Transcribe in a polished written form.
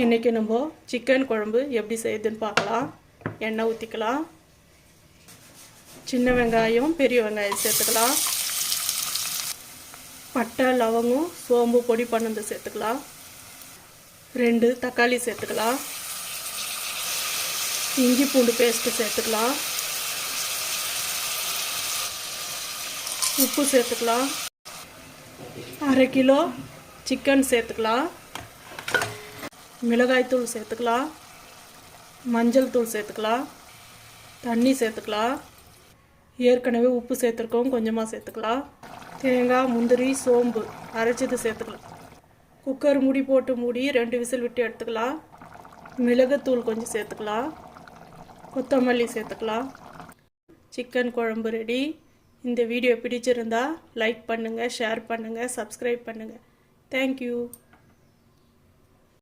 இன்றைக்கி நம்ம சிக்கன் குழம்பு எப்படி செய்யுதுன்னு பார்க்கலாம். எண்ணெய் ஊற்றிக்கலாம். சின்ன வெங்காயம் பெரிய வெங்காயம் சேர்த்துக்கலாம். பட்டை லவங்கம் சோம்பு பொடி பண்ணது சேர்த்துக்கலாம். 2 தக்காளி சேர்த்துக்கலாம். இஞ்சி பூண்டு பேஸ்ட்டு சேர்த்துக்கலாம். உப்பு சேர்த்துக்கலாம். 1/2 கிலோ சிக்கன் சேர்த்துக்கலாம். மிளகாய் தூள் சேர்த்துக்கலாம். மஞ்சள் தூள் சேர்த்துக்கலாம். தண்ணி சேர்த்துக்கலாம். ஏற்கனவே உப்பு சேர்த்துருக்கோம், கொஞ்சமாக சேர்த்துக்கலாம். தேங்காய் முந்திரி சோம்பு அரைச்சது சேர்த்துக்கலாம். குக்கர் மூடி போட்டு மூடி 2 விசில் விட்டு எடுத்துக்கலாம். மிளகுத்தூள் கொஞ்சம் சேர்த்துக்கலாம். கொத்தமல்லி சேர்த்துக்கலாம். சிக்கன் குழம்பு ரெடி. இந்த வீடியோ பிடிச்சிருந்தா லைக் பண்ணுங்கள், ஷேர் பண்ணுங்கள், சப்ஸ்கிரைப் பண்ணுங்கள். தேங்க்யூ.